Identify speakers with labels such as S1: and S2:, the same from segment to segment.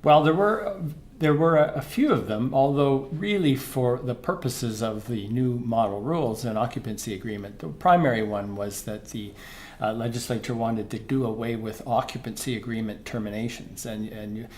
S1: Well, there were a few of them, although really for the purposes of the new model rules and occupancy agreement, the primary one was that the legislature wanted to do away with occupancy agreement terminations. And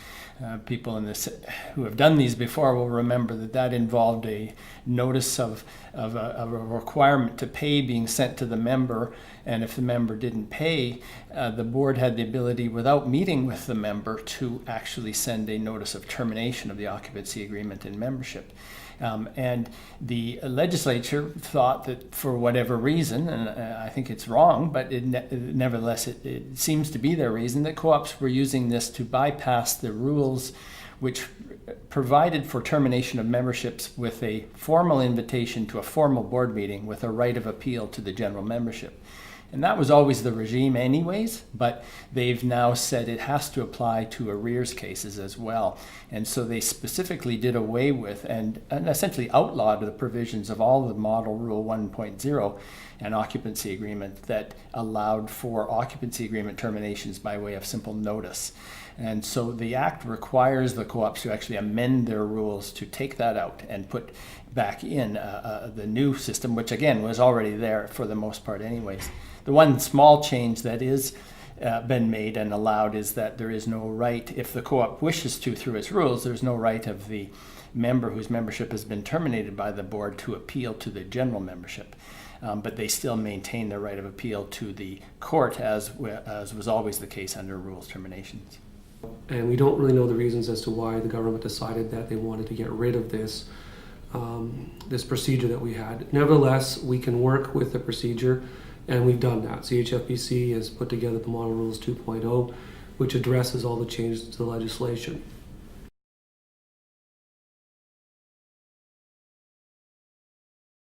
S1: people in this who have done these before will remember that that involved a notice of a requirement to pay being sent to the member. And if the member didn't pay, the board had the ability, without meeting with the member, to actually send a notice of termination of the occupancy agreement in membership. And the legislature thought that for whatever reason, and I think it's wrong, but nevertheless it seems to be their reason, that co-ops were using this to bypass the rules which provided for termination of memberships with a formal invitation to a formal board meeting with a right of appeal to the general membership. And that was always the regime anyways, but they've now said it has to apply to arrears cases as well. And so they specifically did away with and essentially outlawed the provisions of all the Model Rule 1.0 and occupancy agreement that allowed for occupancy agreement terminations by way of simple notice. And so the Act requires the co-ops to actually amend their rules to take that out and put back in the new system, which again was already there for the most part anyways. The one small change that is been made and allowed is that there is no right, if the co-op wishes to through its rules, there's no right of the member whose membership has been terminated by the board to appeal to the general membership. But they still maintain their right of appeal to the court, as was always the case under rules terminations.
S2: And we don't really know the reasons as to why the government decided that they wanted to get rid of this this procedure that we had. Nevertheless, we can work with the procedure, and we've done that. CHFBC has put together the Model Rules 2.0, which addresses all the changes to the legislation.